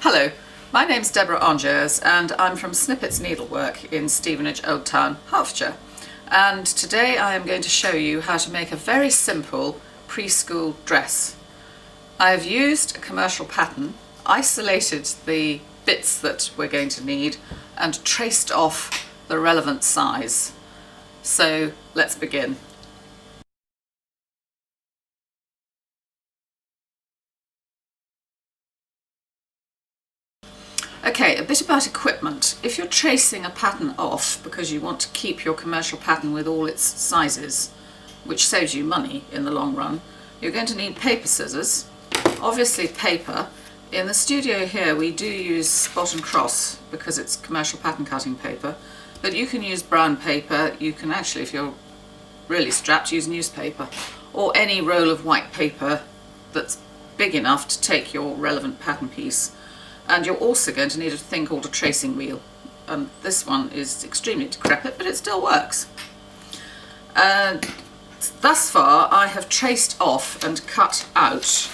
Hello, my name's Deborah Angers and I'm from Snippets Needlework in Stevenage, Old Town, Hertfordshire. And today I am going to show you how to make a very simple preschool dress. I have used a commercial pattern, isolated the bits that we're going to need and traced off the relevant size. So let's begin. Okay, a bit about equipment. If you're tracing a pattern off because you want to keep your commercial pattern with all its sizes, which saves you money in the long run, you're going to need paper scissors, obviously paper. In the studio here we do use spot and cross because it's commercial pattern cutting paper, but you can use brown paper. You can actually, if you're really strapped, use newspaper or any roll of white paper that's big enough to take your relevant pattern piece. And you're also going to need a thing called a tracing wheel. And this one is extremely decrepit, but it still works. And thus far I have traced off and cut out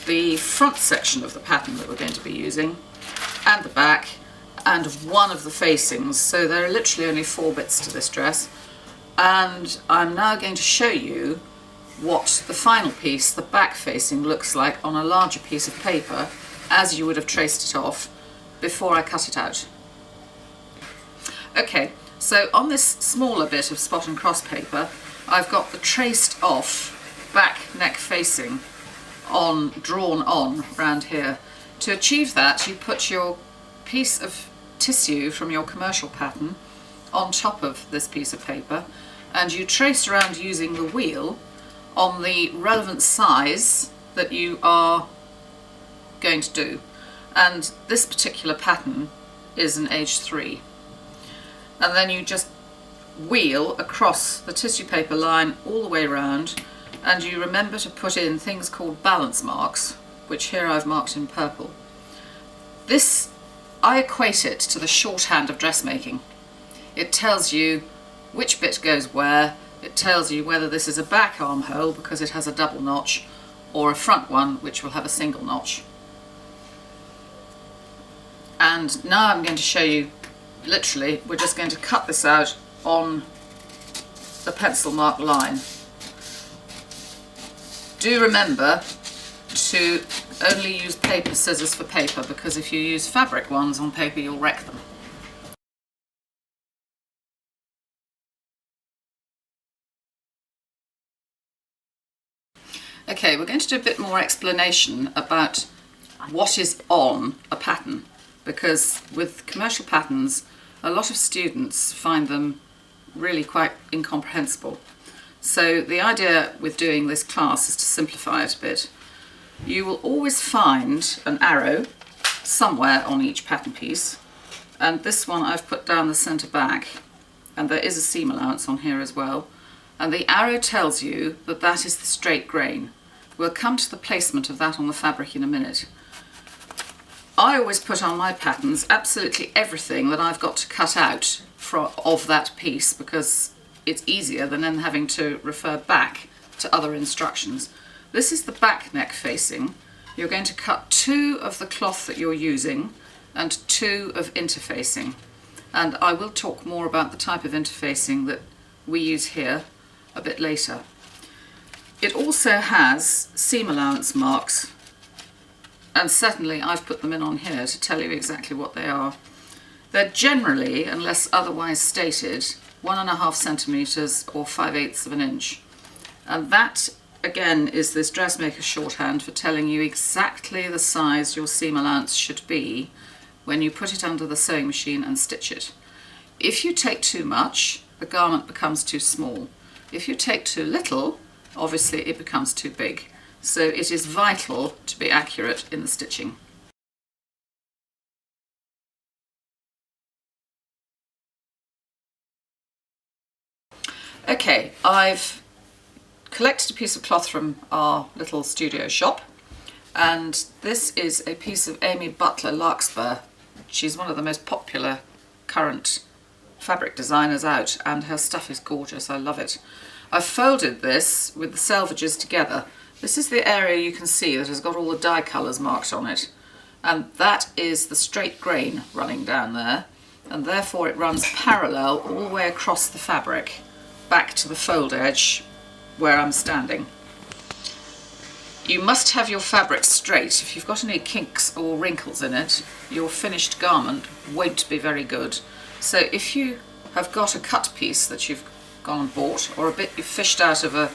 the front section of the pattern that we're going to be using, and the back, and one of the facings. So there are literally only 4 bits to this dress. And I'm now going to show you what the final piece, the back facing, looks like on a larger piece of paper, as you would have traced it off before I cut it out. Okay, so on this smaller bit of spot and cross paper, I've got the traced off back neck facing drawn on round here. To achieve that, you put your piece of tissue from your commercial pattern on top of this piece of paper, and you trace around using the wheel on the relevant size that you are going to do. And this particular pattern is an age 3. And then you just wheel across the tissue paper line all the way around, and you remember to put in things called balance marks, which here I've marked in purple. This, I equate it to the shorthand of dressmaking. It tells you which bit goes where. It tells you whether this is a back armhole because it has a double notch, or a front one which will have a single notch. And now I'm going to show you, literally, we're just going to cut this out on the pencil mark line. Do remember to only use paper scissors for paper, because if you use fabric ones on paper you'll wreck them. Okay, we're going to do a bit more explanation about what is on a pattern, because with commercial patterns a lot of students find them really quite incomprehensible. So the idea with doing this class is to simplify it a bit. You will always find an arrow somewhere on each pattern piece, and this one I've put down the centre back, and there is a seam allowance on here as well, and the arrow tells you that that is the straight grain. We'll come to the placement of that on the fabric in a minute. I always put on my patterns absolutely everything that I've got to cut out of that piece, because it's easier than then having to refer back to other instructions. This is the back neck facing. You're going to cut 2 of the cloth that you're using and 2 of interfacing. And I will talk more about the type of interfacing that we use here a bit later. It also has seam allowance marks, and certainly I've put them in on here to tell you exactly what they are. They're generally, unless otherwise stated, 1.5 centimetres or 5/8 of an inch. And that, again, is this dressmaker shorthand for telling you exactly the size your seam allowance should be when you put it under the sewing machine and stitch it. If you take too much, the garment becomes too small. If you take too little, obviously it becomes too big. So it is vital to be accurate in the stitching. Okay, I've collected a piece of cloth from our little studio shop, and this is a piece of Amy Butler Larkspur. She's one of the most popular current fabric designers out, and her stuff is gorgeous. I love it. I've folded this with the selvages together. This is the area you can see that has got all the dye colours marked on it. and that is the straight grain running down there, and therefore it runs parallel all the way across the fabric back to the fold edge where I'm standing. You must have your fabric straight. If you've got any kinks or wrinkles in it, your finished garment won't be very good. So if you have got a cut piece that you've gone and bought, or a bit you've fished out of a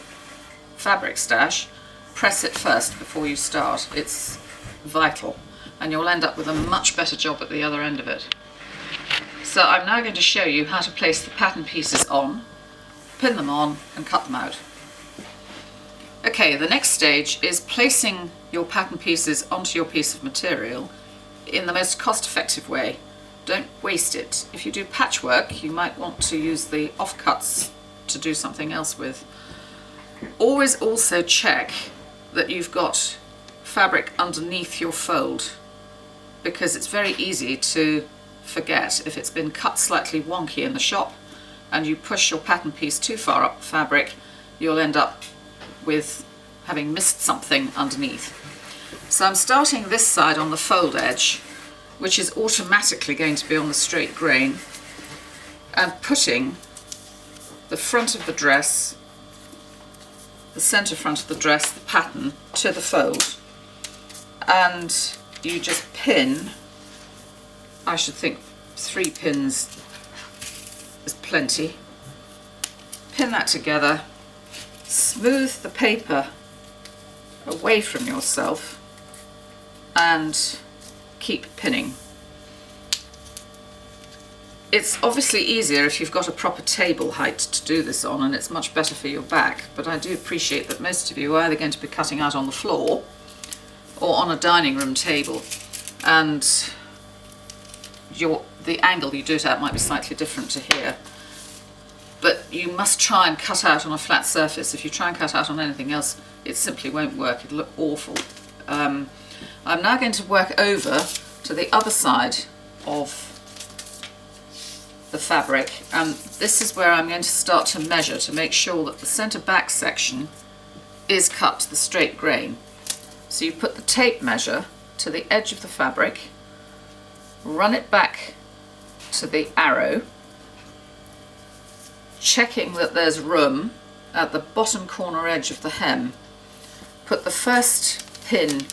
fabric stash, press it first before you start. It's vital, and you'll end up with a much better job at the other end of it. So I'm now going to show you how to place the pattern pieces on, pin them on and cut them out. Okay, the next stage is placing your pattern pieces onto your piece of material in the most cost-effective way. Don't waste it. If you do patchwork, you might want to use the offcuts to do something else with. Always also check that you've got fabric underneath your fold, because it's very easy to forget if it's been cut slightly wonky in the shop and you push your pattern piece too far up the fabric, you'll end up with having missed something underneath. So I'm starting this side on the fold edge, which is automatically going to be on the straight grain, and putting the front of the dress, the centre front of the dress, the pattern, to the fold. And you just pin, I should think 3 pins is plenty. Pin that together, smooth the paper away from yourself and keep pinning. It's obviously easier if you've got a proper table height to do this on, and it's much better for your back, but I do appreciate that most of you are either going to be cutting out on the floor or on a dining room table, and the angle you do it at might be slightly different to here. But you must try and cut out on a flat surface. If you try and cut out on anything else, it simply won't work. It'll look awful. I'm now going to work over to the other side of the fabric, and this is where I'm going to start to measure to make sure that the centre back section is cut to the straight grain. So you put the tape measure to the edge of the fabric, run it back to the arrow, checking that there's room at the bottom corner edge of the hem. Put the first pin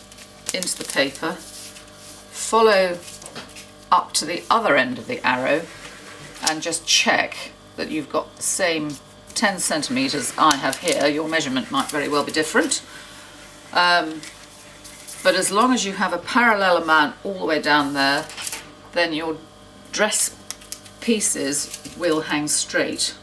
into the paper, follow up to the other end of the arrow, and just check that you've got the same 10 centimetres I have here. Your measurement might very well be different, but as long as you have a parallel amount all the way down there, then your dress pieces will hang straight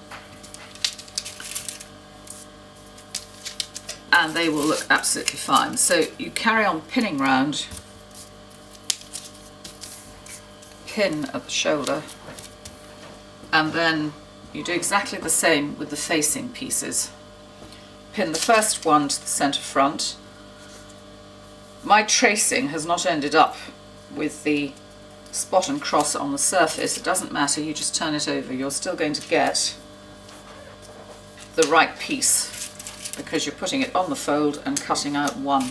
and they will look absolutely fine. So you carry on pinning round, pin at the shoulder, and then you do exactly the same with the facing pieces. Pin the first one to the centre front. My tracing has not ended up with the spot and cross on the surface. It doesn't matter, you just turn it over. You're still going to get the right piece because you're putting it on the fold and cutting out one.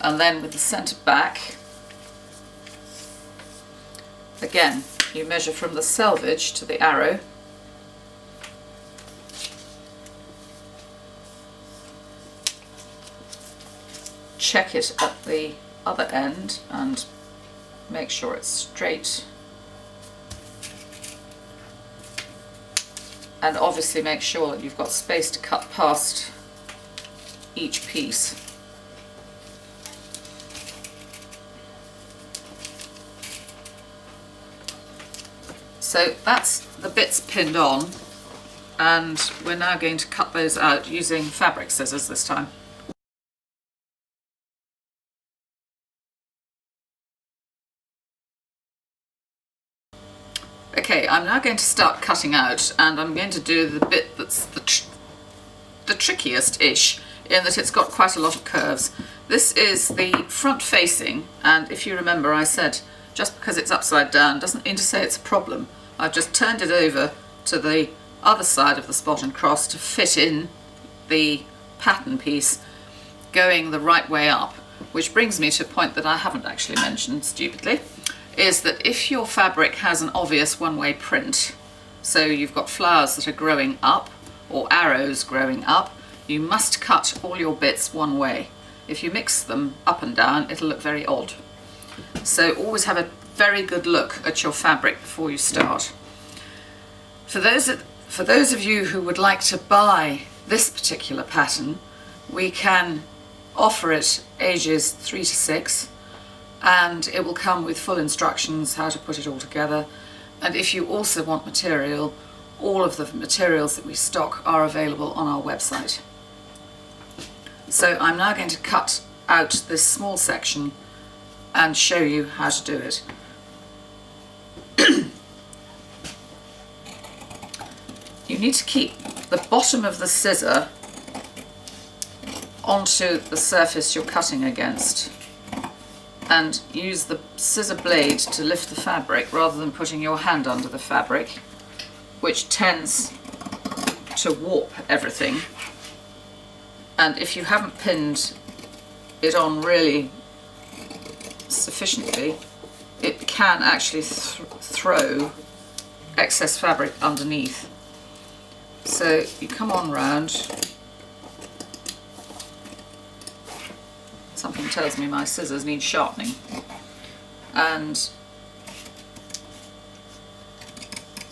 And then with the centre back, again, you measure from the selvage to the arrow, check it at the other end and make sure it's straight, and obviously make sure that you've got space to cut past each piece. So that's the bits pinned on, and we're now going to cut those out using fabric scissors this time. Okay, I'm now going to start cutting out, and I'm going to do the bit that's the trickiest-ish, in that it's got quite a lot of curves. This is the front facing, and if you remember I said just because it's upside down doesn't mean to say it's a problem. I've just turned it over to the other side of the spot and cross to fit in the pattern piece going the right way up. Which brings me to a point that I haven't actually mentioned, stupidly, is that if your fabric has an obvious one-way print, so you've got flowers that are growing up or arrows growing up, you must cut all your bits one way. If you mix them up and down, it'll look very odd. So always have a very good look at your fabric before you start. For those of you who would like to buy this particular pattern, we can offer it ages 3 to 6, and it will come with full instructions how to put it all together. And if you also want material, all of the materials that we stock are available on our website. So I'm now going to cut out this small section and show you how to do it. You need to keep the bottom of the scissor onto the surface you're cutting against and use the scissor blade to lift the fabric rather than putting your hand under the fabric, which tends to warp everything. And if you haven't pinned it on really sufficiently, it can actually throw excess fabric underneath. So you come on round. Something tells me my scissors need sharpening. And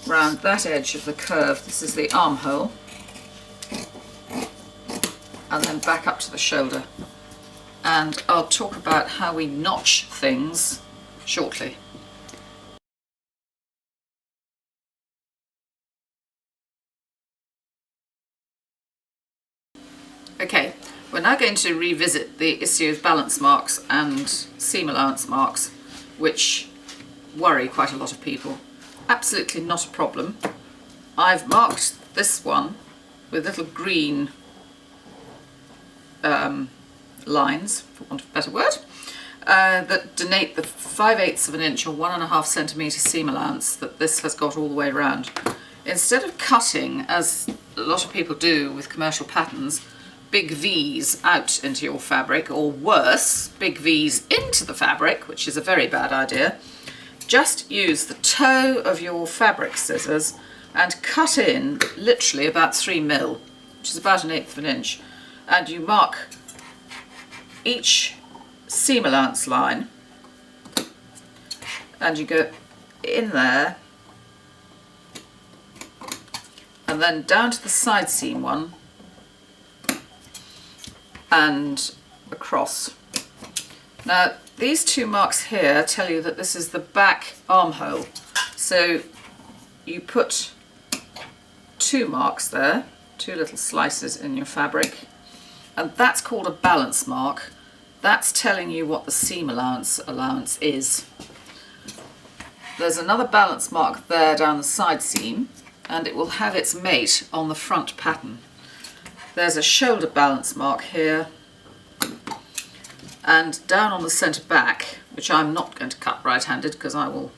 round that edge of the curve, this is the armhole, and then back up to the shoulder. And I'll talk about how we notch things shortly. Okay, we're now going to revisit the issue of balance marks and seam allowance marks, which worry quite a lot of people. Absolutely not a problem. I've marked this one with little green lines, for want of a better word, that denote the 5/8 of an inch or 1.5 centimetre seam allowance that this has got all the way around. Instead of cutting, as a lot of people do with commercial patterns, big V's out into your fabric, or worse, big V's into the fabric, which is a very bad idea, just use the toe of your fabric scissors and cut in literally about 3 mil, which is about 1/8 of an inch, and you mark each seam allowance line and you go in there and then down to the side seam one and across. Now these two marks here tell you that this is the back armhole, so you put 2 marks there, 2 little slices in your fabric, and that's called a balance mark. That's telling you what the seam allowance is. There's another balance mark there down the side seam, and it will have its mate on the front pattern. There's a shoulder balance mark here, and down on the centre back, which I'm not going to cut right-handed because I will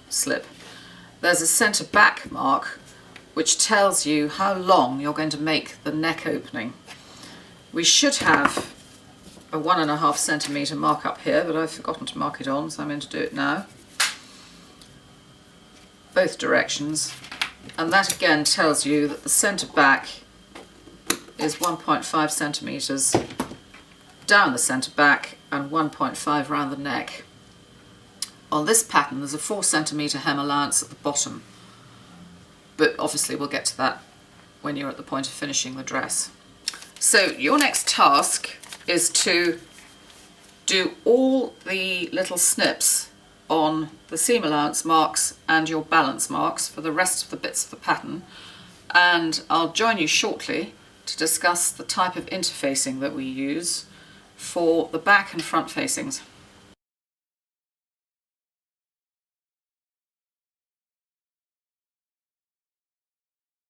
slip, there's a centre back mark which tells you how long you're going to make the neck opening. We should have a 1.5 centimetre mark up here, but I've forgotten to mark it on, so I'm going to do it now. Both directions, and that again tells you that the centre back is 1.5 centimetres down the centre back and 1.5 round the neck. On this pattern there's a 4 centimetre hem allowance at the bottom, but obviously we'll get to that when you're at the point of finishing the dress. So your next task is to do all the little snips on the seam allowance marks and your balance marks for the rest of the bits of the pattern, and I'll join you shortly to discuss the type of interfacing that we use for the back and front facings.